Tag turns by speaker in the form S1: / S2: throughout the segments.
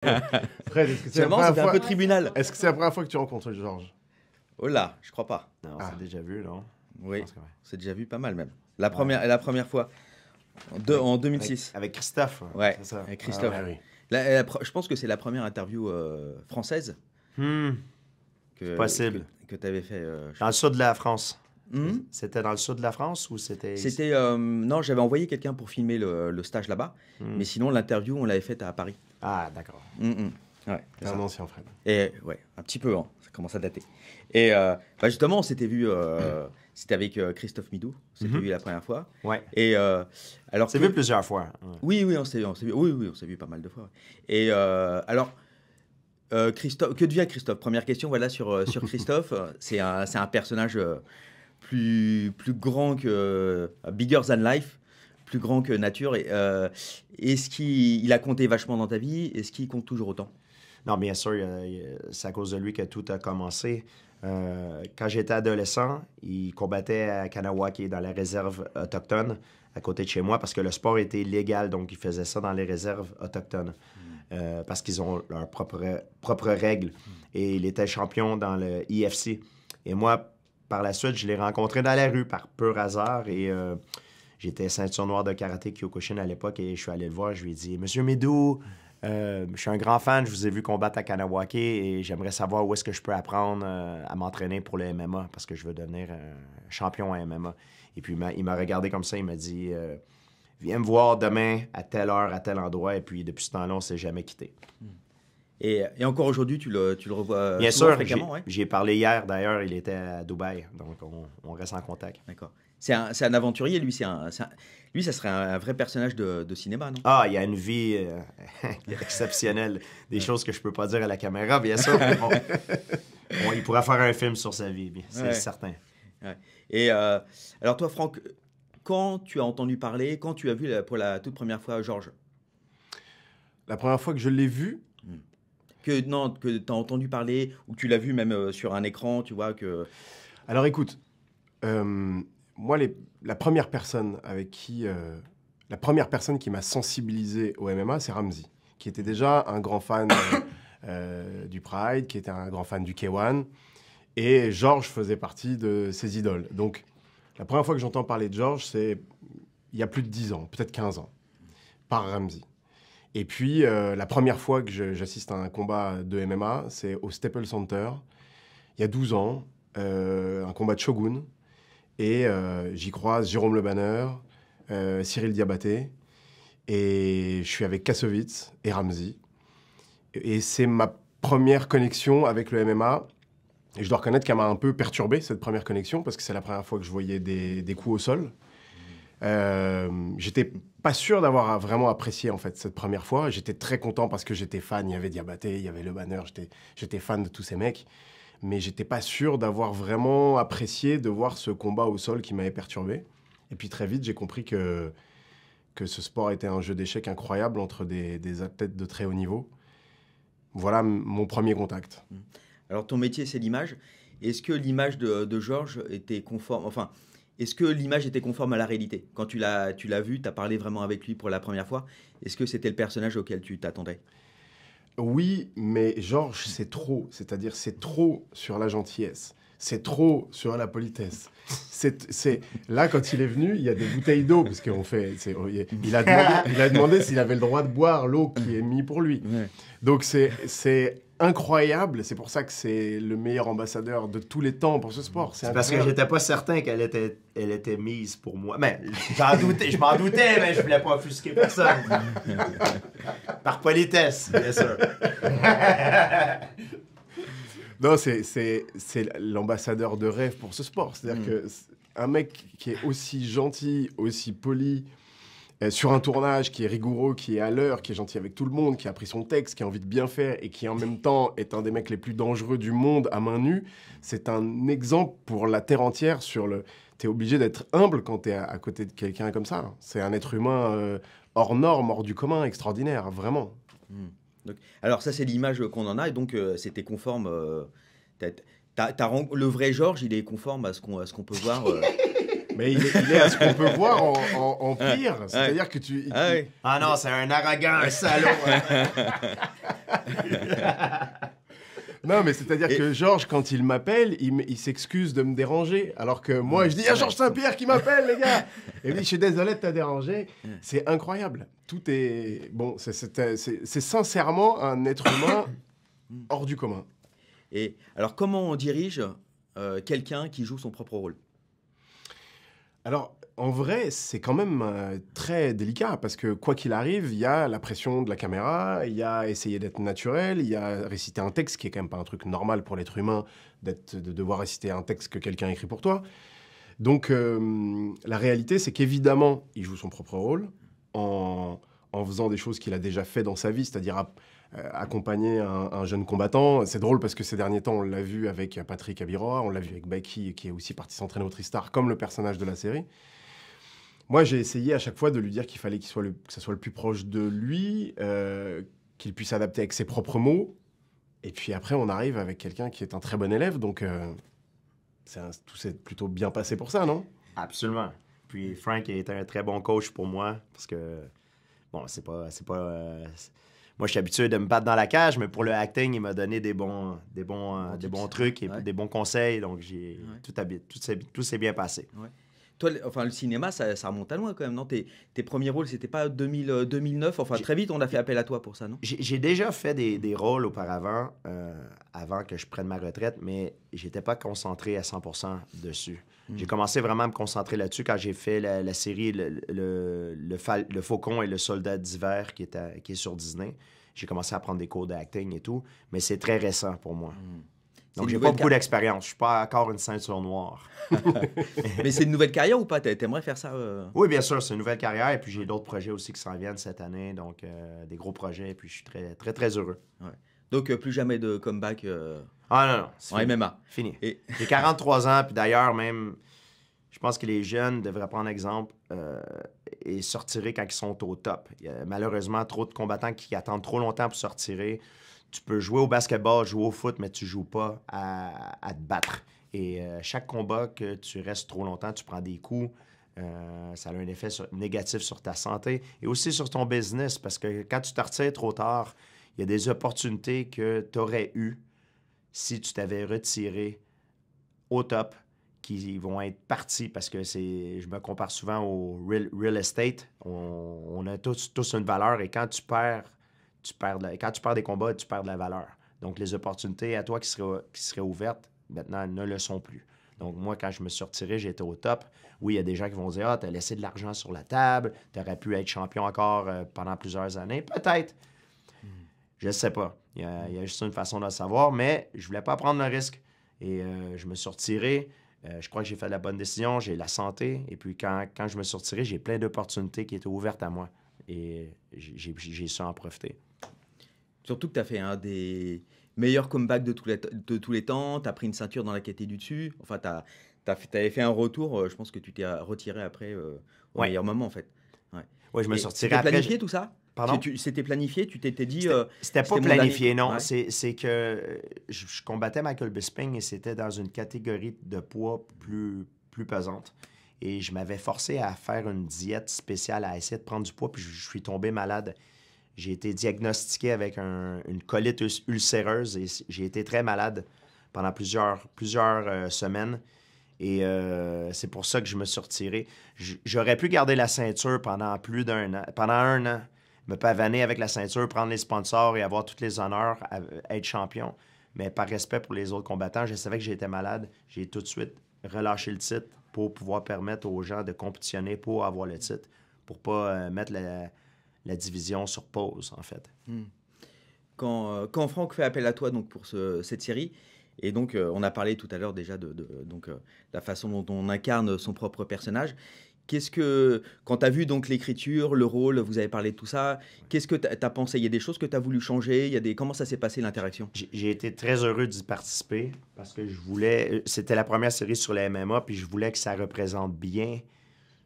S1: Fred, est-ce que c'est la
S2: Seulement, ça
S1: première
S2: fait un
S1: fois...
S2: peu tribunal.
S1: Est-ce que c'est la première fois que tu rencontres Georges?
S2: Oh là, je crois pas.
S3: Non,
S1: Ah.
S3: c'est déjà vu, non?
S2: Oui,
S3: Je pense que ouais.
S2: c'est déjà vu pas mal même. La première fois, en 2006.
S3: Avec Christophe.
S2: Ouais,
S3: C'est ça.
S2: avec Christophe.
S1: Ah oui.
S2: Je pense que c'est la première interview française que,
S3: Possible.
S2: que tu avais fait.
S3: Dans le sud de la France.
S2: Hmm.
S3: C'était dans le sud de la France ou c'était...
S2: C'était non, j'avais envoyé quelqu'un pour filmer le stage là-bas, mais sinon l'interview on l'avait faite à Paris.
S3: Ah, d'accord.
S2: Ouais, c'est
S1: T'es
S2: ça.
S1: un ancien, Fred.
S2: Et ouais, un petit peu, hein, ça commence à dater. Et justement, on s'était vu, c'était avec Christophe Midou, c'était vu la première fois.
S3: Ouais.
S2: Et alors,
S3: C'est vu plusieurs fois. Ouais.
S2: oui, on s'est vu, oui, on s'est vu pas mal de fois. Et alors, Christophe, que devient Christophe? Première question, voilà sur Christophe. C'est un personnage plus grand que bigger than life, plus grand que nature. Et est-ce qu'il a compté vachement dans ta vie? Est-ce qu'il compte toujours autant?
S3: Non, bien sûr, c'est à cause de lui que tout a commencé. Quand j'étais adolescent, il combattait à Kanawake dans la réserve autochtone à côté de chez moi parce que le sport était illégal, donc il faisait ça dans les réserves autochtones parce qu'ils ont leurs propres règles. Et il était champion dans le IFC. Et moi, par la suite, je l'ai rencontré dans la rue par pur hasard et j'étais ceinture noire de karaté Kyokushin à l'époque et je suis allé le voir, je lui ai dit « Monsieur Midou, je suis un grand fan, je vous ai vu combattre à Kanawake et j'aimerais savoir où est-ce que je peux apprendre à m'entraîner pour le MMA parce que je veux devenir champion à MMA. » Et puis il m'a regardé comme ça, il m'a dit viens me voir demain à telle heure, à tel endroit. Et puis depuis ce temps-là, on ne s'est jamais quitté.
S2: Et encore aujourd'hui, tu le revois
S3: Bien
S2: souvent,
S3: sûr,
S2: fréquemment, ouais?
S3: j'ai parlé hier d'ailleurs, il était à Dubaï, donc on reste en contact.
S2: D'accord. C'est un aventurier, lui. Lui, ça serait un vrai personnage de cinéma, non?
S3: Ah, il y a une vie exceptionnelle. Des choses que je peux pas dire à la caméra, bien sûr. Mais bon, il pourrait faire un film sur sa vie, c'est certain.
S2: Ouais. Et alors toi, Franck, quand tu as entendu parler, quand tu as vu pour la toute première fois Georges?
S1: La première fois que je l'ai vu,
S2: Que tu as entendu parler, ou que tu l'as vu même sur un écran, tu vois que...
S1: alors écoute, moi, la première personne qui m'a sensibilisé au MMA, c'est Ramzi, qui était déjà un grand fan du Pride, qui était un grand fan du K1, et Georges faisait partie de ses idoles. Donc, la première fois que j'entends parler de Georges, c'est il y a plus de 10 ans, peut-être 15 ans, par Ramzi. Et puis, la première fois que j'assiste à un combat de MMA, c'est au Staples Center, il y a 12 ans, un combat de Shogun. Et j'y croise Jérôme Le Banner, Cyril Diabaté, et je suis avec Kassovitz et Ramzi. Et c'est ma première connexion avec le MMA. Et je dois reconnaître qu'elle m'a un peu perturbé, cette première connexion, parce que c'est la première fois que je voyais des coups au sol. J'étais pas sûr d'avoir vraiment apprécié en fait cette première fois. J'étais très content parce que j'étais fan. Il y avait Diabaté, il y avait Le Banner. J'étais fan de tous ces mecs. Mais j'étais pas sûr d'avoir vraiment apprécié de voir ce combat au sol qui m'avait perturbé. Et puis très vite, j'ai compris que ce sport était un jeu d'échecs incroyable entre des athlètes de très haut niveau. Voilà mon premier contact.
S2: Alors ton métier, c'est l'image. Est-ce que l'image de Georges était conforme, enfin, est-ce que l'image était conforme à la réalité? Quand tu l'as vu, tu as parlé vraiment avec lui pour la première fois, est-ce que c'était le personnage auquel tu t'attendais?
S1: Oui, mais Georges, c'est trop. C'est-à-dire, c'est trop sur la gentillesse. C'est trop sur la politesse. Là, quand il est venu, il y a des bouteilles d'eau, parce qu'on fait... Il a demandé s'il avait le droit de boire l'eau qui est mise pour lui.
S2: Ouais.
S1: Donc, c'est incroyable. C'est pour ça que c'est le meilleur ambassadeur de tous les temps pour ce sport.
S3: C'est parce que j'étais pas certain qu'elle était mise pour moi. Mais je m'en doutais, mais je voulais pas offusquer personne. Par politesse, bien sûr.
S1: Non, c'est l'ambassadeur de rêve pour ce sport. C'est-à-dire qu'un mec qui est aussi gentil, aussi poli, sur un tournage qui est rigoureux, qui est à l'heure, qui est gentil avec tout le monde, qui a pris son texte, qui a envie de bien faire et qui en même temps est un des mecs les plus dangereux du monde à main nue, c'est un exemple pour la terre entière sur le... T'es obligé d'être humble quand t'es à côté de quelqu'un comme ça. C'est un être humain hors norme, hors du commun, extraordinaire, vraiment.
S2: Donc, alors ça, c'est l'image qu'on en a, et donc c'était conforme... le vrai Georges, il est conforme à ce qu'on peut voir
S1: Mais il est à ce qu'on peut voir en pire. C'est-à-dire que tu...
S2: Ah oui.
S3: Ah non, c'est un arrogant, un salaud.
S1: Non, mais c'est-à-dire que Georges, quand il m'appelle, il s'excuse de me déranger. Alors que moi, je dis, ah, Georges Saint-Pierre qui m'appelle, les gars. Et il me dit, je suis désolé de t'avoir dérangé. C'est incroyable. Tout est... Bon, c'est sincèrement un être humain hors du commun.
S2: Et alors, comment on dirige quelqu'un qui joue son propre rôle?
S1: Alors, en vrai, c'est quand même très délicat parce que quoi qu'il arrive, il y a la pression de la caméra, il y a essayer d'être naturel, il y a réciter un texte qui est quand même pas un truc normal pour l'être humain de devoir réciter un texte que quelqu'un écrit pour toi. Donc, la réalité, c'est qu'évidemment, il joue son propre rôle en faisant des choses qu'il a déjà fait dans sa vie, c'est-à-dire accompagner un jeune combattant. C'est drôle parce que ces derniers temps, on l'a vu avec Patrick Abiroa, on l'a vu avec Becky, qui est aussi parti s'entraîner au Tristar, comme le personnage de la série. Moi, j'ai essayé à chaque fois de lui dire qu'il fallait que ça soit le plus proche de lui, qu'il puisse adapter avec ses propres mots. Et puis après, on arrive avec quelqu'un qui est un très bon élève, donc tout s'est plutôt bien passé pour ça, non?
S3: Absolument. Puis Frank a été un très bon coach pour moi, parce que, bon, c'est pas moi, je suis habitué de me battre dans la cage, mais pour le acting, il m'a donné des bons trucs et des bons conseils, donc tout s'est bien passé.
S2: Ouais. Toi, enfin, le cinéma, ça remonte à loin quand même, non? Tes premiers rôles, c'était pas 2009? Enfin, très vite, on a fait appel à toi pour ça, non?
S3: J'ai déjà fait des rôles auparavant, avant que je prenne ma retraite, mais j'étais pas concentré à 100% dessus. J'ai commencé vraiment à me concentrer là-dessus quand j'ai fait la série le Faucon et le Soldat d'hiver qui est sur Disney. J'ai commencé à prendre des cours d'acting et tout, mais c'est très récent pour moi. Donc, j'ai pas beaucoup d'expérience. Je suis pas encore une ceinture noire.
S2: Mais c'est une nouvelle carrière ou pas? T'aimerais faire ça?
S3: Oui, bien sûr, c'est une nouvelle carrière. Et puis, j'ai d'autres projets aussi qui s'en viennent cette année. Donc, des gros projets. Et puis, je suis très, très, très heureux.
S2: Ouais. Donc, plus jamais de comeback
S3: Ah non, c'est
S2: en
S3: fini.
S2: MMA.
S3: Fini. J'ai 43 ans. Puis d'ailleurs, même, je pense que les jeunes devraient prendre exemple et se retirer quand ils sont au top. Il y a malheureusement trop de combattants qui attendent trop longtemps pour se retirer. Tu peux jouer au basketball, jouer au foot, mais tu joues pas à te battre. Et chaque combat que tu restes trop longtemps, tu prends des coups, ça a un effet négatif sur ta santé et aussi sur ton business, parce que quand tu te retires trop tard, il y a des opportunités que tu aurais eues si tu t'avais retiré au top, qui vont être parties, parce que je me compare souvent au real estate. On a tous une valeur, et quand tu perds quand tu perds des combats, tu perds de la valeur. Donc, les opportunités à toi qui seraient ouvertes, maintenant, elles ne le sont plus. Donc, moi, quand je me suis retiré, j'étais au top. Oui, il y a des gens qui vont dire « Ah, t'as laissé de l'argent sur la table, t'aurais pu être champion encore pendant plusieurs années. » Peut-être. Je ne sais pas. Il y a juste une façon de le savoir, mais je voulais pas prendre le risque. Et je me suis retiré. Je crois que j'ai fait la bonne décision. J'ai la santé. Et puis, quand je me suis retiré, j'ai plein d'opportunités qui étaient ouvertes à moi. Et j'ai su en profiter.
S2: Surtout que tu as fait un des meilleurs comebacks de tous les temps. Tu as pris une ceinture dans la KT du dessus. Enfin, tu avais fait un retour. Je pense que tu t'es retiré après au meilleur moment, en fait. Ouais.
S3: Oui, je me suis retiré après.
S2: C'était planifié tout ça?
S3: Pardon?
S2: C'était planifié? Tu t'étais dit...
S3: C'était pas planifié, non.
S2: Ouais.
S3: C'est que je combattais Michael Bisping et c'était dans une catégorie de poids plus pesante. Et je m'avais forcé à faire une diète spéciale, à essayer de prendre du poids, puis je suis tombé malade. J'ai été diagnostiqué avec une colite ulcéreuse et j'ai été très malade pendant plusieurs semaines. Et c'est pour ça que je me suis retiré. J'aurais pu garder la ceinture pendant plus d'un an. Pendant un an, me pavaner avec la ceinture, prendre les sponsors et avoir tous les honneurs, être champion. Mais par respect pour les autres combattants, je savais que j'étais malade. J'ai tout de suite relâché le titre pour pouvoir permettre aux gens de compétitionner pour avoir le titre, pour pas mettre la division sur pause, en fait.
S2: Quand Franck fait appel à toi donc, pour cette série, et donc on a parlé tout à l'heure déjà de la façon dont on incarne son propre personnage, quand tu as vu donc l'écriture, le rôle, vous avez parlé de tout ça, qu'est-ce que tu as pensé? Il y a des choses que tu as voulu changer? Comment ça s'est passé l'interaction?
S3: J'ai été très heureux d'y participer parce que c'était la première série sur les MMA, puis je voulais que ça représente bien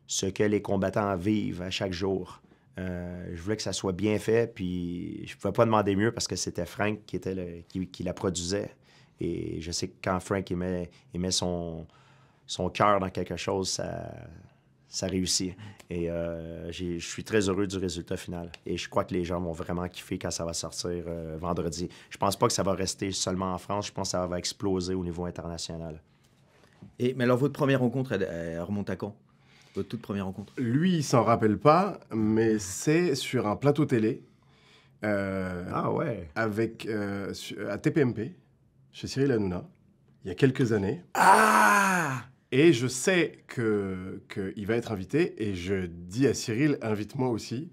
S3: ce que les combattants vivent à chaque jour. Je voulais que ça soit bien fait, puis je ne pouvais pas demander mieux parce que c'était Frank qui la produisait. Et je sais que quand Frank met son cœur dans quelque chose, ça réussit. Et je suis très heureux du résultat final. Et je crois que les gens vont vraiment kiffer quand ça va sortir vendredi. Je pense pas que ça va rester seulement en France. Je pense que ça va exploser au niveau international.
S2: Mais alors, votre première rencontre, elle remonte à quand? Votre toute première rencontre?
S1: Lui, il s'en rappelle pas, mais c'est sur un plateau télé.
S3: Ah ouais.
S1: À TPMP, chez Cyril Hanouna, il y a quelques années.
S3: Ah!
S1: Et je sais qu'il va être invité, et je dis à Cyril, invite-moi aussi.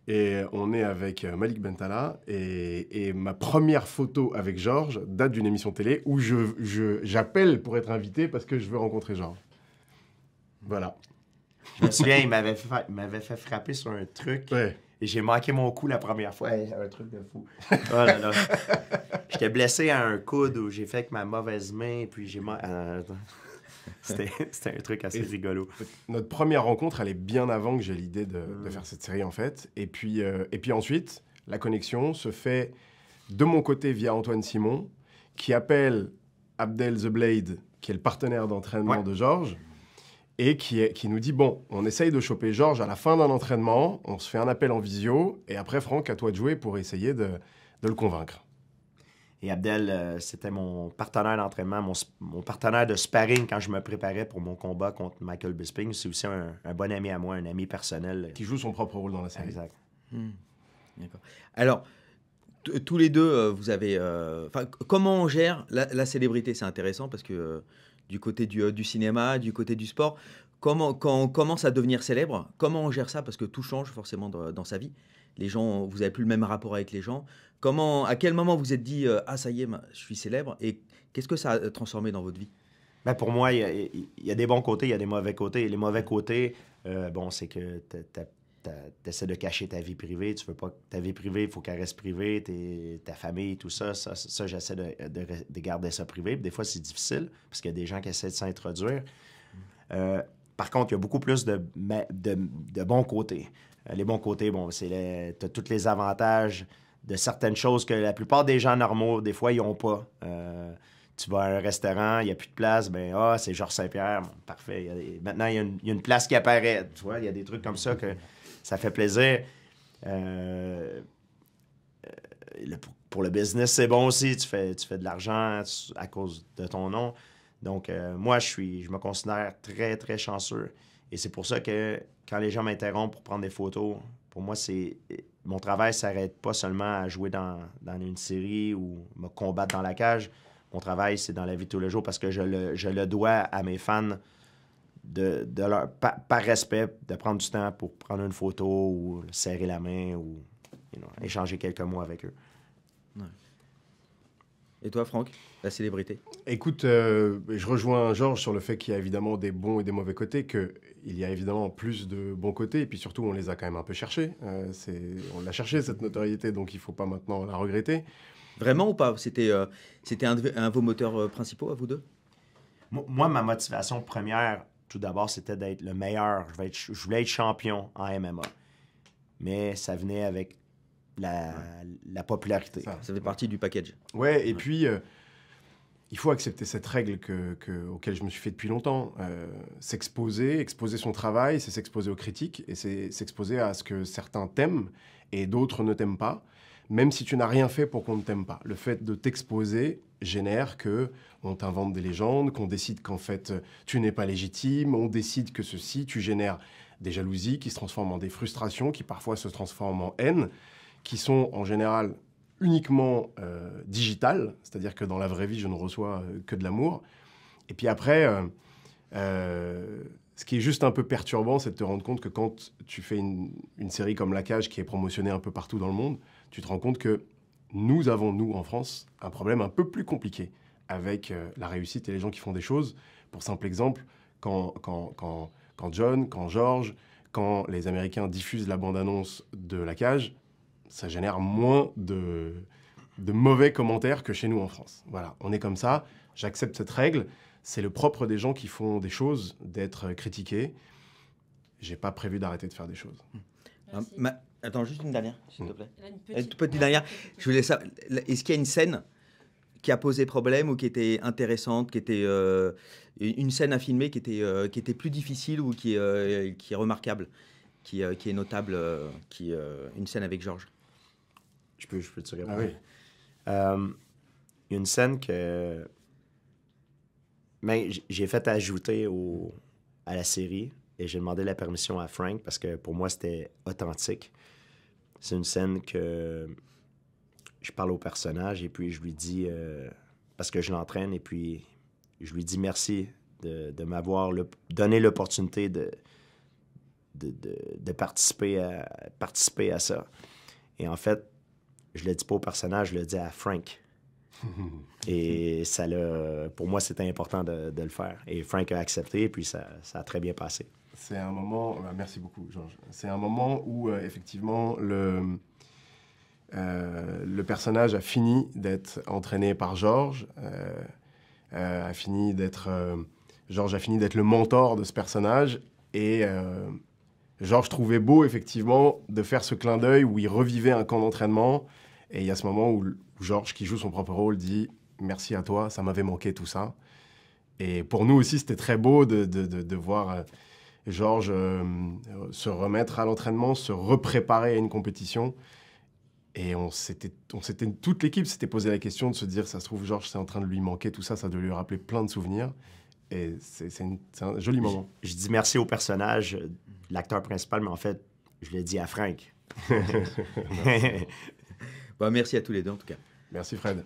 S1: Et on est avec Malik Bentala, et ma première photo avec Georges date d'une émission télé où j'appelle pour être invité parce que je veux rencontrer Georges. Voilà.
S3: Je me souviens, il m'avait fait frapper sur un truc.
S1: Ouais.
S3: Et j'ai manqué mon coup la première fois. Hey, un truc de fou. Oh là là. J'étais blessé à un coude où j'ai fait avec ma mauvaise main. Puis j'ai C'était un truc assez rigolo.
S1: Notre première rencontre, elle est bien avant que j'ai l'idée de faire cette série, en fait. Et puis ensuite, la connexion se fait de mon côté via Antoine Simon, qui appelle Abdel The Blade, qui est le partenaire d'entraînement de Georges, et qui nous dit, bon, on essaye de choper Georges à la fin d'un entraînement, on se fait un appel en visio, et après, Franck, à toi de jouer pour essayer de le convaincre.
S3: Et Abdel, c'était mon partenaire d'entraînement, mon partenaire de sparring quand je me préparais pour mon combat contre Michael Bisping. C'est aussi un bon ami à moi, un ami personnel.
S1: Qui joue son propre rôle dans la série.
S3: Exact.
S2: D'accord. Alors, tous les deux, vous avez... comment on gère la célébrité? C'est intéressant parce que du côté du cinéma, du côté du sport, quand on commence à devenir célèbre, comment on gère ça? Parce que tout change forcément dans sa vie. Les gens, vous n'avez plus le même rapport avec les gens. À quel moment vous êtes dit « Ah, ça y est, je suis célèbre » et qu'est-ce que ça a transformé dans votre vie?
S3: Ben pour moi, il y a des bons côtés, il y a des mauvais côtés. Et les mauvais côtés, c'est que tu essaies de cacher ta vie privée. Tu veux pas que ta vie privée, il faut qu'elle reste privée. Ta famille, tout ça, j'essaie de garder ça privé. Puis des fois, c'est difficile parce qu'il y a des gens qui essaient de s'introduire. Par contre, il y a beaucoup plus de bons côtés. Les bons côtés, tu as tous les avantages de certaines choses que la plupart des gens normaux, des fois, ils n'ont pas. Tu vas à un restaurant, il n'y a plus de place, c'est Georges Saint-Pierre, parfait. Maintenant, il y a une place qui apparaît. Tu vois, il y a des trucs comme ça que ça fait plaisir. Pour le business, c'est bon aussi. Tu fais de l'argent à cause de ton nom. Donc, moi, je me considère très, très chanceux. Et c'est pour ça que quand les gens m'interrompent pour prendre des photos, pour moi, mon travail ne s'arrête pas seulement à jouer dans une série ou me combattre dans la cage. Mon travail, c'est dans la vie de tous les jours parce que je le dois à mes fans par respect, de prendre du temps pour prendre une photo ou serrer la main ou échanger quelques mots avec eux.
S2: Ouais. Et toi, Franck, la célébrité?
S1: Écoute, je rejoins Georges sur le fait qu'il y a évidemment des bons et des mauvais côtés, qu'il y a évidemment plus de bons côtés, et puis surtout, on les a quand même un peu cherchés. On l'a cherché, cette notoriété, donc il ne faut pas maintenant la regretter.
S2: Vraiment ou pas? C'était un de vos moteurs principaux à vous deux?
S3: Moi, ma motivation première, tout d'abord, c'était d'être le meilleur. Je voulais être champion en MMA. Mais ça venait avec la popularité.
S2: Ça fait partie du package.
S1: Ouais, et puis, il faut accepter cette règle auquel je me suis fait depuis longtemps. Exposer son travail, c'est s'exposer aux critiques, et c'est s'exposer à ce que certains t'aiment et d'autres ne t'aiment pas, même si tu n'as rien fait pour qu'on ne t'aime pas. Le fait de t'exposer génère qu'on t'invente des légendes, qu'on décide qu'en fait, tu n'es pas légitime, on décide que tu génères des jalousies qui se transforment en des frustrations, qui parfois se transforment en haine, qui sont en général uniquement digitales, c'est-à-dire que dans la vraie vie, je ne reçois que de l'amour. Et puis après, ce qui est juste un peu perturbant, c'est de te rendre compte que quand tu fais une série comme La Cage, qui est promotionnée un peu partout dans le monde, tu te rends compte que nous avons, en France, un problème un peu plus compliqué avec la réussite et les gens qui font des choses. Pour simple exemple, quand John, quand Georges, quand les Américains diffusent la bande-annonce de La Cage, ça génère moins de mauvais commentaires que chez nous en France. Voilà, on est comme ça, j'accepte cette règle. C'est le propre des gens qui font des choses d'être critiqués. J'ai pas prévu d'arrêter de faire des choses.
S2: Attends, juste une dernière, s'il te plaît.
S4: Une
S2: petite dernière. Je voulais savoir, est-ce qu'il y a une scène qui a posé problème ou qui était intéressante, qui était une scène à filmer qui était plus difficile ou qui est remarquable, qui est notable, une scène avec Georges.
S3: Je peux te répondre.
S1: Ah oui.
S3: Une scène que j'ai fait ajouter à la série et j'ai demandé la permission à Frank parce que pour moi, c'était authentique. C'est une scène que je parle au personnage et puis je lui dis, parce que je l'entraîne, et puis je lui dis merci de m'avoir donné l'opportunité de participer à ça. Et en fait, je le dis pas au personnage, je le dis à Frank. Et pour moi, c'était important de le faire. Et Frank a accepté, et puis ça a très bien passé.
S1: C'est un moment... merci beaucoup, Georges. C'est un moment où, effectivement, le personnage a fini d'être entraîné par Georges, Georges a fini d'être le mentor de ce personnage, et Georges trouvait beau, effectivement, de faire ce clin d'œil où il revivait un camp d'entraînement, et il y a ce moment où Georges, qui joue son propre rôle, dit « Merci à toi, ça m'avait manqué tout ça ». Et pour nous aussi, c'était très beau de voir Georges se remettre à l'entraînement, se repréparer à une compétition. Et toute l'équipe s'était posé la question de se dire, ça se trouve, Georges, c'est en train de lui manquer tout ça, ça doit lui rappeler plein de souvenirs. Et c'est un joli moment.
S3: Je dis merci au personnage, l'acteur principal, mais en fait, je l'ai dit à Frank.
S2: Merci à tous les deux, en tout cas.
S1: Merci, Fred.